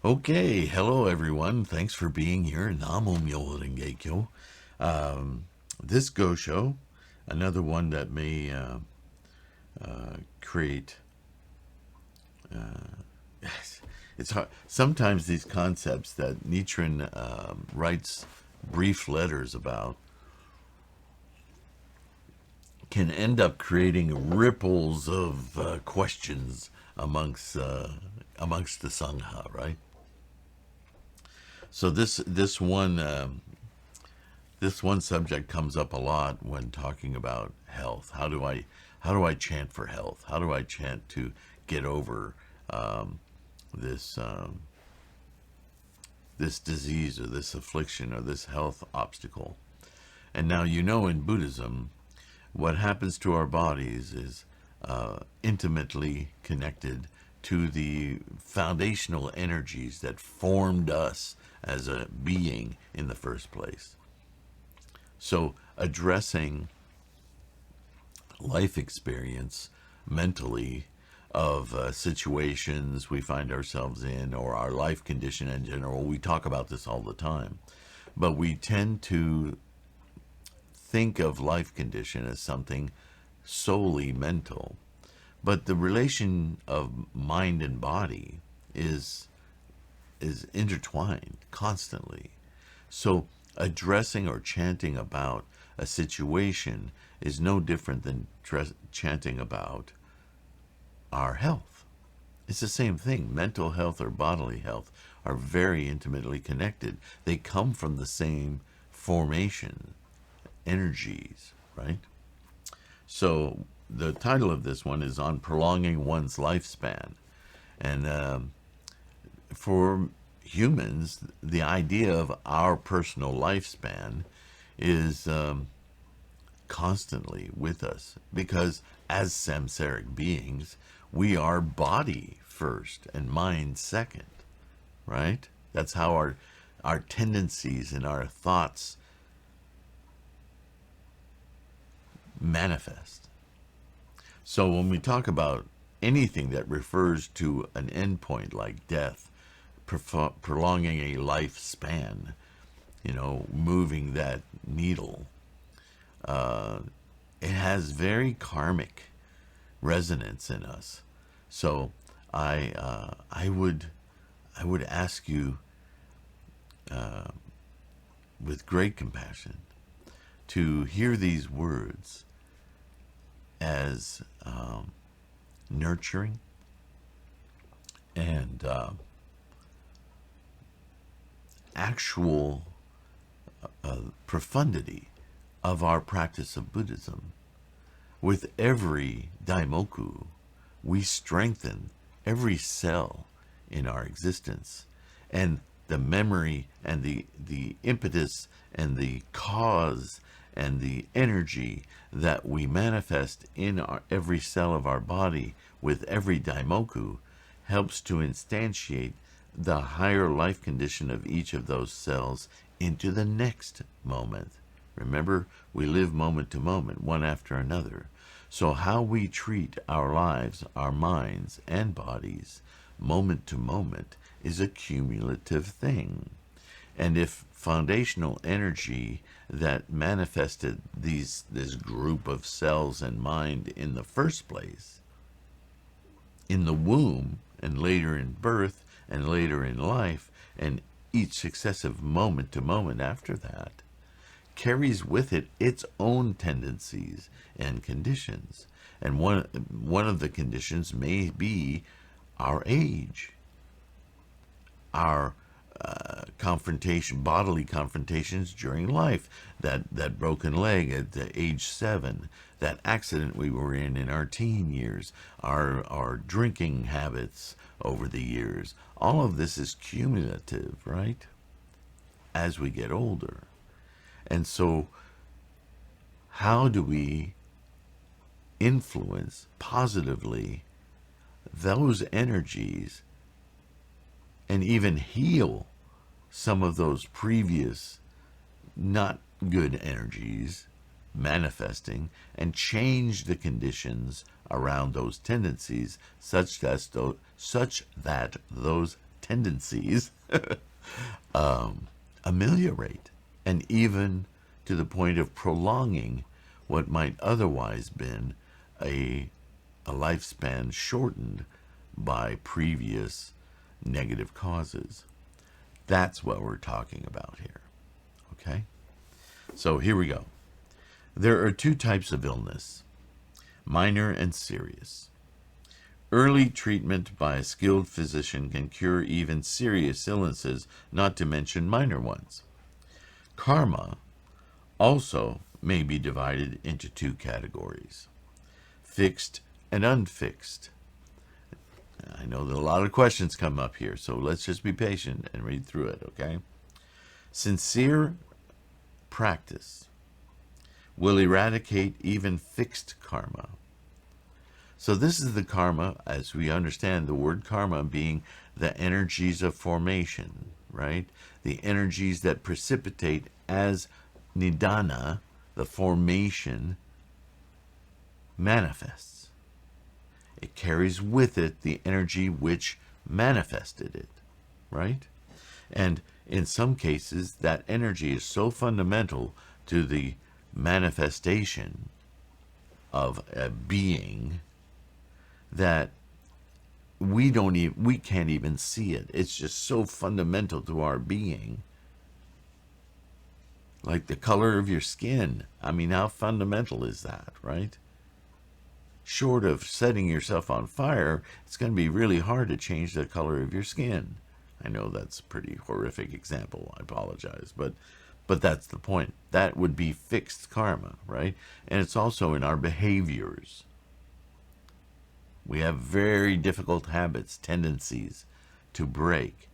Okay, hello everyone. Thanks for being here. Namo Myoho Renge Kyo. This Go Show, another one that may create. It's hard. Sometimes these concepts that Nichiren writes brief letters about can end up creating ripples of questions amongst the sangha, right? So this one subject comes up a lot when talking about health. How do I chant for health? How do I chant to get over this this disease or this affliction or this health obstacle? And now in Buddhism, what happens to our bodies is intimately connected to the foundational energies that formed us as a being in the first place. So addressing life experience mentally of situations we find ourselves in or our life condition in general, we talk about this all the time, but we tend to think of life condition as something solely mental. But the relation of mind and body is intertwined constantly. So addressing or chanting about a situation is no different than chanting about our health. It's the same thing. Mental health or bodily health are very intimately connected. They come from the same formation, energies, right? So the title of this one is on prolonging one's lifespan. And for humans, the idea of our personal lifespan is constantly with us because as samsaric beings, we are body first and mind second, right? That's how our tendencies and our thoughts manifest. So when we talk about anything that refers to an endpoint like death, prolonging a lifespan, moving that needle, it has very karmic resonance in us. So I would ask you with great compassion to hear these words as nurturing and actual profundity of our practice of Buddhism. With every daimoku, we strengthen every cell in our existence, and the memory and the impetus and the cause and the energy that we manifest in every cell of our body with every daimoku helps to instantiate the higher life condition of each of those cells into the next moment. Remember, we live moment to moment, one after another. So how we treat our lives, our minds, and bodies, moment to moment, is a cumulative thing. And if foundational energy that manifested this group of cells and mind in the first place, in the womb, and later in birth, and later in life, and each successive moment to moment after that, carries with it its own tendencies and conditions. And one of the conditions may be our age, our bodily confrontations during life, that broken leg at age 7, that accident we were in our teen years, our drinking habits over the years. All of this is cumulative, right? As we get older. And so, how do we influence positively those energies and even heal some of those previous not good energies manifesting and change the conditions around those tendencies such that those tendencies ameliorate, and even to the point of prolonging what might otherwise been a lifespan shortened by previous negative causes. That's what we're talking about here. Okay? So here we go. There are two types of illness, minor and serious. Early treatment by a skilled physician can cure even serious illnesses, not to mention minor ones. Karma also may be divided into two categories, fixed and unfixed. I know that a lot of questions come up here, so let's just be patient and read through it, okay? Sincere practice will eradicate even fixed karma. So this is the karma, as we understand the word karma being the energies of formation, right? The energies that precipitate as nidana, the formation, manifests. It carries with it the energy which manifested it, right? And in some cases, that energy is so fundamental to the manifestation of a being that we can't even see it. It's just so fundamental to our being. Like the color of your skin. I mean, how fundamental is that, right? Short of setting yourself on fire, it's going to be really hard to change the color of your skin. I know that's a pretty horrific example. I apologize, but that's the point. That would be fixed karma, right? And it's also in our behaviors. We have very difficult habits, tendencies to break,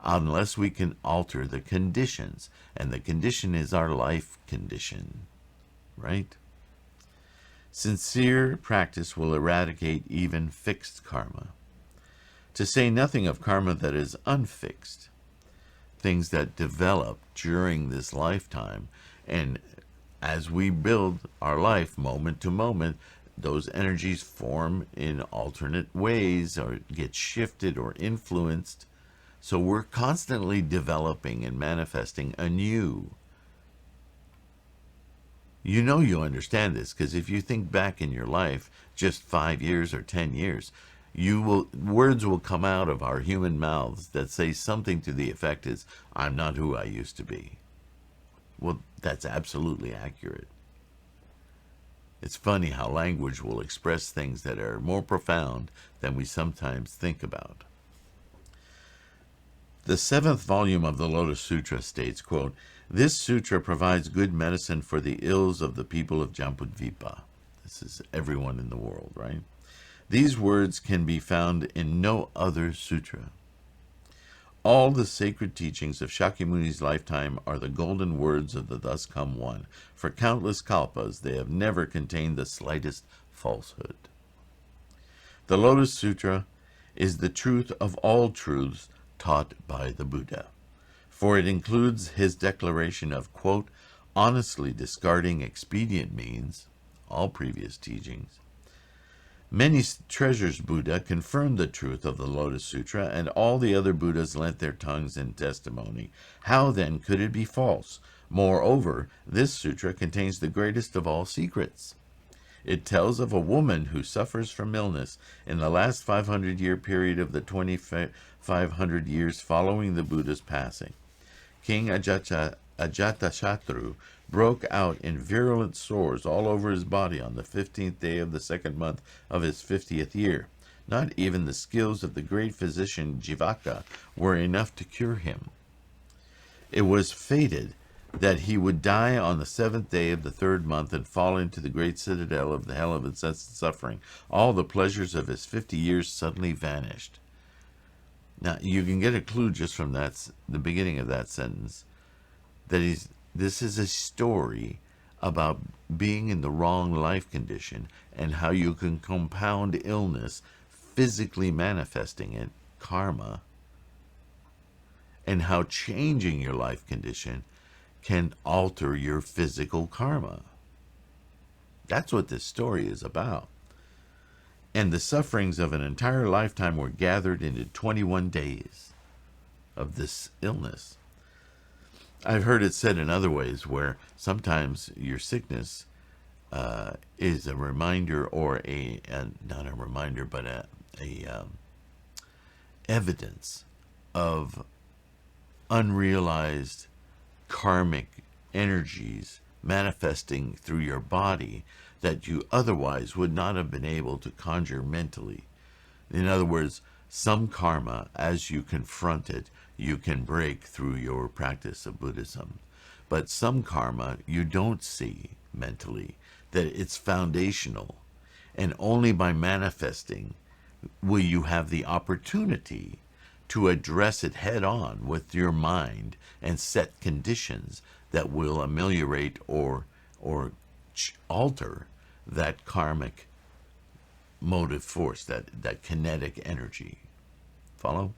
unless we can alter the conditions. And the condition is our life condition, right? Sincere practice will eradicate even fixed karma. To say nothing of karma that is unfixed, things that develop during this lifetime. And as we build our life moment to moment, those energies form in alternate ways or get shifted or influenced. So we're constantly developing and manifesting anew. You know you understand this, because if you think back in your life, just 5 years or 10 years, words will come out of our human mouths that say something to the effect is, I'm not who I used to be. Well, that's absolutely accurate. It's funny how language will express things that are more profound than we sometimes think about. The 7th volume of the Lotus Sutra states, quote, "This sutra provides good medicine for the ills of the people of Jambudvipa." This is everyone in the world, right? These words can be found in no other sutra. All the sacred teachings of Shakyamuni's lifetime are the golden words of the thus come one. For countless kalpas, they have never contained the slightest falsehood. The Lotus Sutra is the truth of all truths taught by the Buddha, for it includes his declaration of, quote, honestly discarding expedient means, all previous teachings. Many treasures Buddha confirmed the truth of the Lotus Sutra, and all the other Buddhas lent their tongues in testimony. How then could it be false? Moreover, this sutra contains the greatest of all secrets. It tells of a woman who suffers from illness in the last 500-year period of the 2,500 years following the Buddha's passing. King Ajatashatru broke out in virulent sores all over his body on the 15th day of the 2nd month of his 50th year. Not even the skills of the great physician Jivaka were enough to cure him. It was fated that he would die on the 7th day of the 3rd month and fall into the great citadel of the hell of incessant suffering. All the pleasures of his 50 years suddenly vanished. Now, you can get a clue just from the beginning of that sentence, that this is a story about being in the wrong life condition and how you can compound illness, physically manifesting it, karma, and how changing your life condition can alter your physical karma. That's what this story is about. And the sufferings of an entire lifetime were gathered into 21 days. of this illness. I've heard it said in other ways where sometimes your sickness is a reminder, or not a reminder, but a evidence of unrealized karmic energies manifesting through your body that you otherwise would not have been able to conjure mentally. In other words, some karma, as you confront it, you can break through your practice of Buddhism. But some karma you don't see mentally, that it's foundational. And only by manifesting will you have the opportunity to address it head on with your mind and set conditions that will ameliorate or alter that karmic motive force, that kinetic energy. Follow?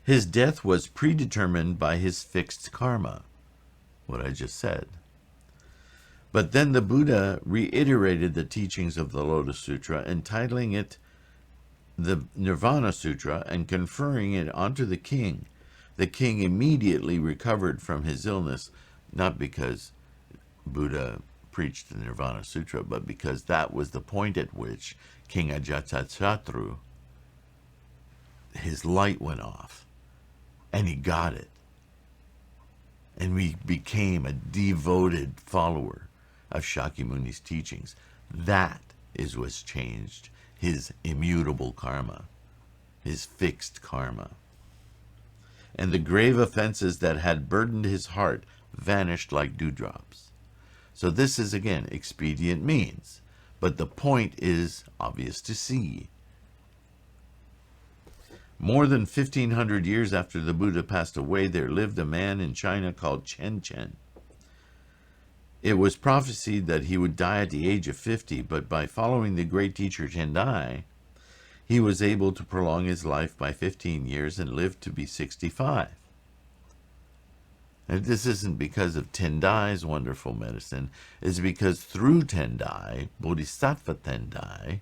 His death was predetermined by his fixed karma, what I just said. But then the Buddha reiterated the teachings of the Lotus Sutra, entitling it the Nirvana Sutra and conferring it onto the king. The king immediately recovered from his illness, not because Buddha preached the Nirvana Sutra, but because that was the point at which King Ajatasattu, his light went off, and he got it. And he became a devoted follower of Shakyamuni's teachings. That is what's changed his immutable karma, his fixed karma. And the grave offenses that had burdened his heart vanished like dewdrops. So this is, again, expedient means. But the point is obvious to see. More than 1,500 years after the Buddha passed away, there lived a man in China called Chen Chen. It was prophesied that he would die at the age of 50, but by following the great teacher Tendai, he was able to prolong his life by 15 years and lived to be 65. And this isn't because of Tendai's wonderful medicine. It's because through Tendai, Bodhisattva Tendai,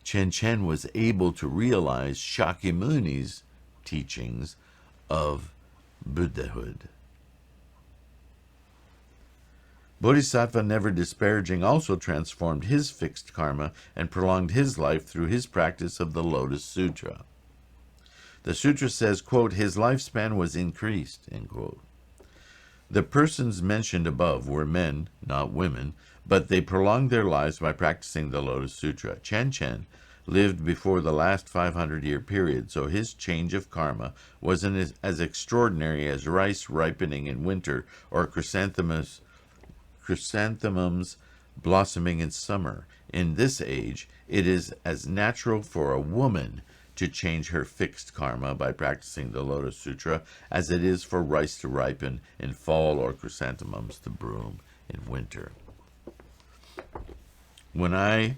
Chen Chen was able to realize Shakyamuni's teachings of Buddhahood. Bodhisattva, never disparaging, also transformed his fixed karma and prolonged his life through his practice of the Lotus Sutra. The sutra says, quote, his lifespan was increased, end quote. The persons mentioned above were men, not women, but they prolonged their lives by practicing the Lotus Sutra. Chen Chen lived before the last 500-year period, so his change of karma wasn't as extraordinary as rice ripening in winter or chrysanthemums blossoming in summer. In this age, it is as natural for a woman to change her fixed karma by practicing the Lotus Sutra as it is for rice to ripen in fall or chrysanthemums to bloom in winter. When I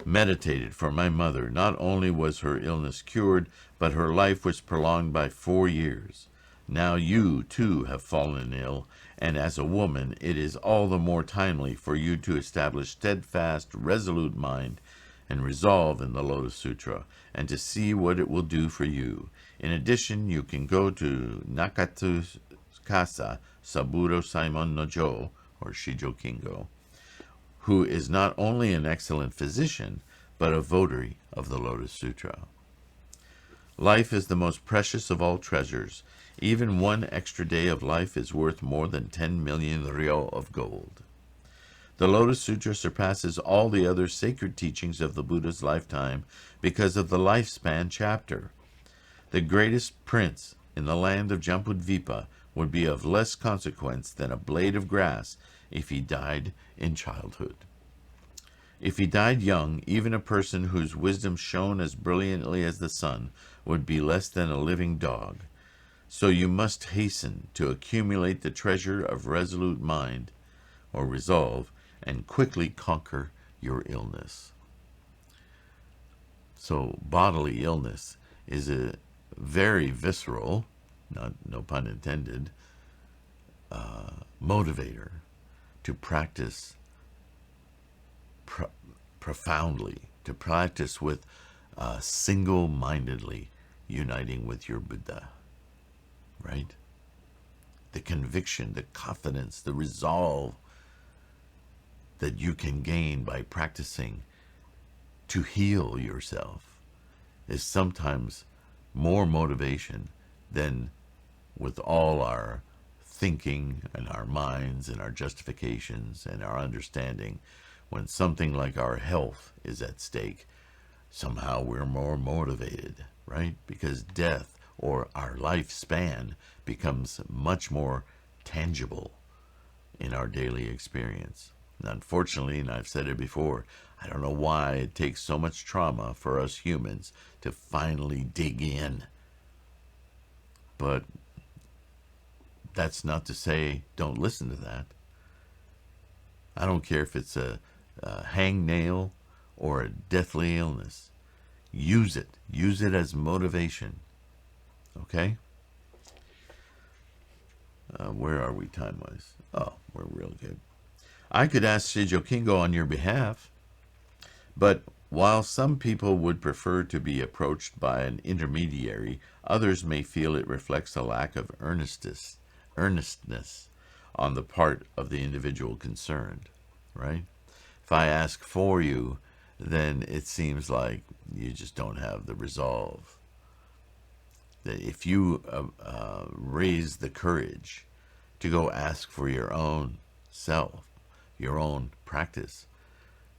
meditated for my mother, not only was her illness cured, but her life was prolonged by 4 years. Now you, too, have fallen ill, and as a woman, it is all the more timely for you to establish steadfast, resolute mind and resolve in the Lotus Sutra, and to see what it will do for you. In addition, you can go to Nakatsu Kasa Saburo Saimon no Jo, or Shijo Kingo, who is not only an excellent physician, but a votary of the Lotus Sutra. Life is the most precious of all treasures. Even one extra day of life is worth more than 10 million ryo of gold. The Lotus Sutra surpasses all the other sacred teachings of the Buddha's lifetime because of the lifespan chapter. The greatest prince in the land of Jambudvipa would be of less consequence than a blade of grass if he died in childhood. If he died young, even a person whose wisdom shone as brilliantly as the sun would be less than a living dog. So you must hasten to accumulate the treasure of resolute mind, or resolve, and quickly conquer your illness. So bodily illness is a very visceral, no pun intended, motivator to practice profoundly, to practice with single-mindedly uniting with your Buddha, right? The conviction, the confidence, the resolve that you can gain by practicing to heal yourself is sometimes more motivation than with all our thinking and our minds and our justifications and our understanding. When something like our health is at stake, somehow we're more motivated, right? Because death or our lifespan becomes much more tangible in our daily experience. And unfortunately, and I've said it before, I don't know why it takes so much trauma for us humans to finally dig in. But that's not to say don't listen to that. I don't care if it's a hangnail or a deathly illness. Use it. Use it as motivation. Okay? Where are we time-wise? Oh, we're real good. I could ask Shijo Kingo on your behalf, but while some people would prefer to be approached by an intermediary, others may feel it reflects a lack of earnestness on the part of the individual concerned, right? If I ask for you, then it seems like you just don't have the resolve. That if you raise the courage to go ask for your own self, your own practice,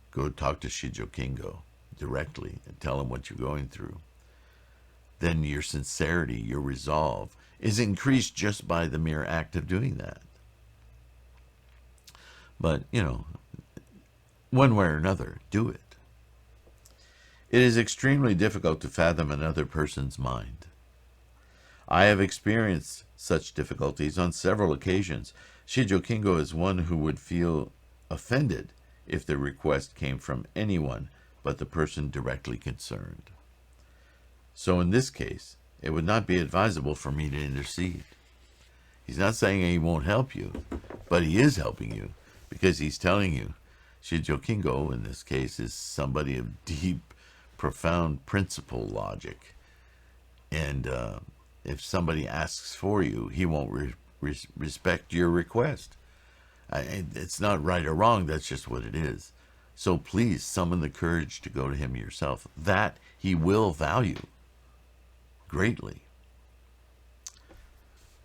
go talk to Shijo Kingo directly and tell him what you're going through, then your sincerity, your resolve is increased just by the mere act of doing that. But, one way or another, do it. It is extremely difficult to fathom another person's mind. I have experienced such difficulties on several occasions. Shijo Kingo is one who would feel offended if the request came from anyone but the person directly concerned. So in this case, it would not be advisable for me to intercede. He's not saying he won't help you, but he is helping you because he's telling you. Shijo Kingo, in this case, is somebody of deep, profound principle logic. And if somebody asks for you, he won't respect your request. It's not right or wrong, that's just what it is. So please summon the courage to go to him yourself. That he will value greatly.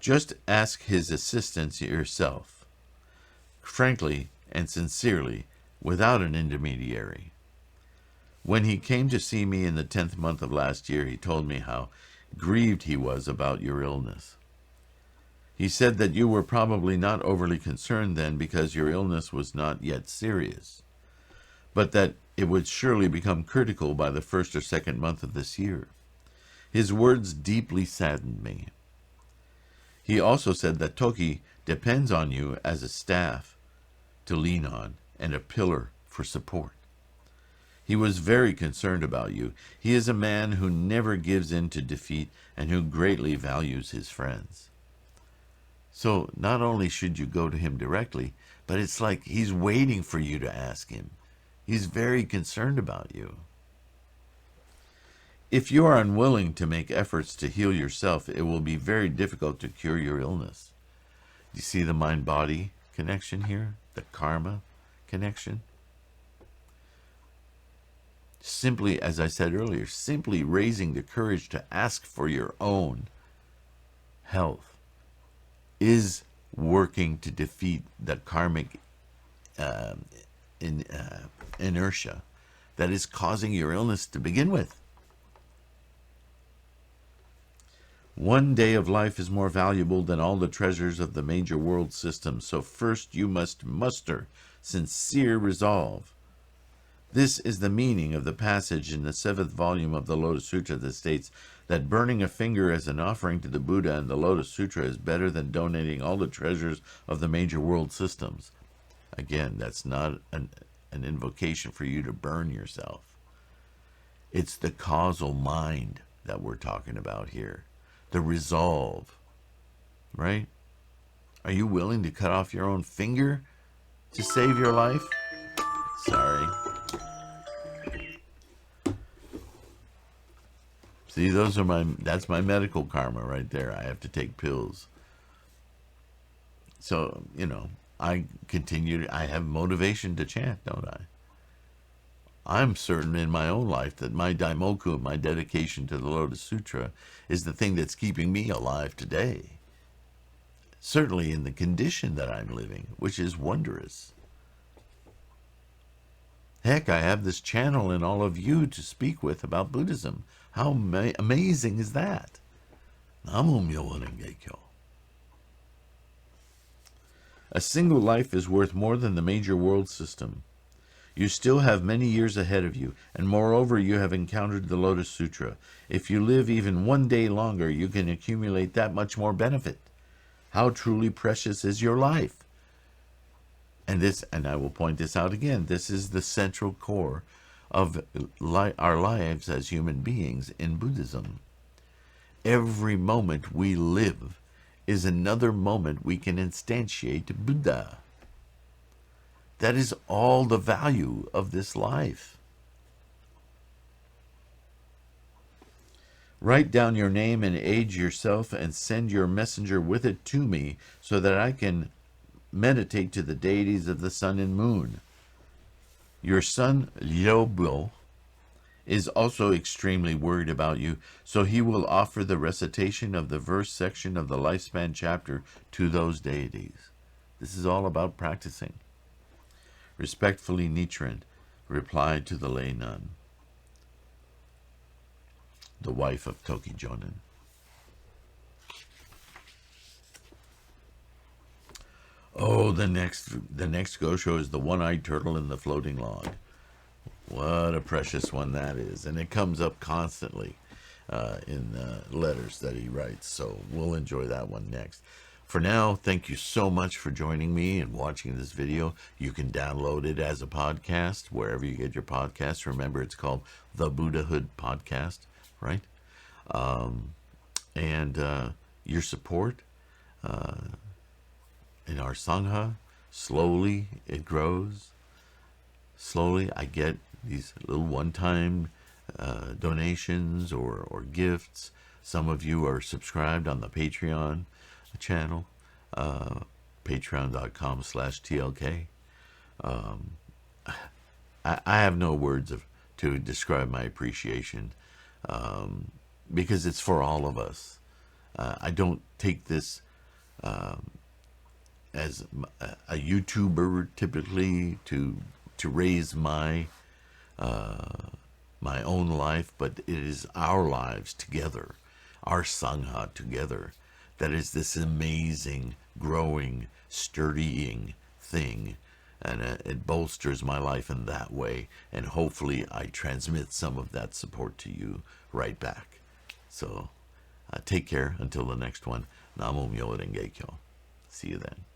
Just ask his assistance yourself, frankly and sincerely, without an intermediary. When he came to see me in the 10th month of last year, he told me how grieved he was about your illness. He said that you were probably not overly concerned then because your illness was not yet serious, but that it would surely become critical by the 1st or 2nd month of this year. His words deeply saddened me. He also said that Toki depends on you as a staff to lean on and a pillar for support. He was very concerned about you. He is a man who never gives in to defeat and who greatly values his friends. So not only should you go to him directly, but it's like he's waiting for you to ask him. He's very concerned about you. If you are unwilling to make efforts to heal yourself, it will be very difficult to cure your illness. Do you see the mind-body connection here? The karma connection? Simply, as I said earlier, simply raising the courage to ask for your own health is working to defeat the karmic inertia that is causing your illness to begin with. One day of life is more valuable than all the treasures of the major world systems, so first you must muster sincere resolve. This is the meaning of the passage in the 7th volume of the Lotus Sutra that states that burning a finger as an offering to the Buddha and the Lotus Sutra is better than donating all the treasures of the major world systems. Again, that's not an invocation for you to burn yourself. It's the causal mind that we're talking about here. The resolve, right? Are you willing to cut off your own finger to save your life? Sorry. See, that's my medical karma right there. I have to take pills. So, I have motivation to chant, don't I? I'm certain in my own life that my daimoku, my dedication to the Lotus Sutra, is the thing that's keeping me alive today. Certainly in the condition that I'm living, which is wondrous. Heck, I have this channel in all of you to speak with about Buddhism. How amazing is that? Namu Myoho Renge Kyo. A single life is worth more than the major world system. You still have many years ahead of you, and moreover you have encountered the Lotus Sutra. If you live even one day longer, you can accumulate that much more benefit. How truly precious is your life? And I will point this out again, this is the central core of our lives as human beings in Buddhism. Every moment we live is another moment we can instantiate Buddha. That is all the value of this life. Write down your name and age yourself and send your messenger with it to me so that I can meditate to the deities of the sun and moon. Your son, Lyobo, is also extremely worried about you, so he will offer the recitation of the verse section of the lifespan chapter to those deities. This is all about practicing. Respectfully, Nichiren replied to the lay nun, the wife of Toki Jonin. Oh, the next Gosho is the one-eyed turtle in the floating log. What a precious one that is. And it comes up constantly in letters that he writes. So we'll enjoy that one next. For now, thank you so much for joining me and watching this video. You can download it as a podcast wherever you get your podcasts. Remember, it's called The Buddhahood Podcast, right? And your support in our Sangha, slowly it grows. Slowly I get these little one-time donations or gifts. Some of you are subscribed on the Patreon channel, patreon.com/TLK. I have no words to describe my appreciation because it's for all of us. I don't take this as a YouTuber typically to raise my own life, but it is our lives together, our Sangha together, that is this amazing, growing, sturdying thing, and it bolsters my life in that way, and hopefully I transmit some of that support to you right back. So take care until the next one. Namu Myoho Renge Kyo. See you then.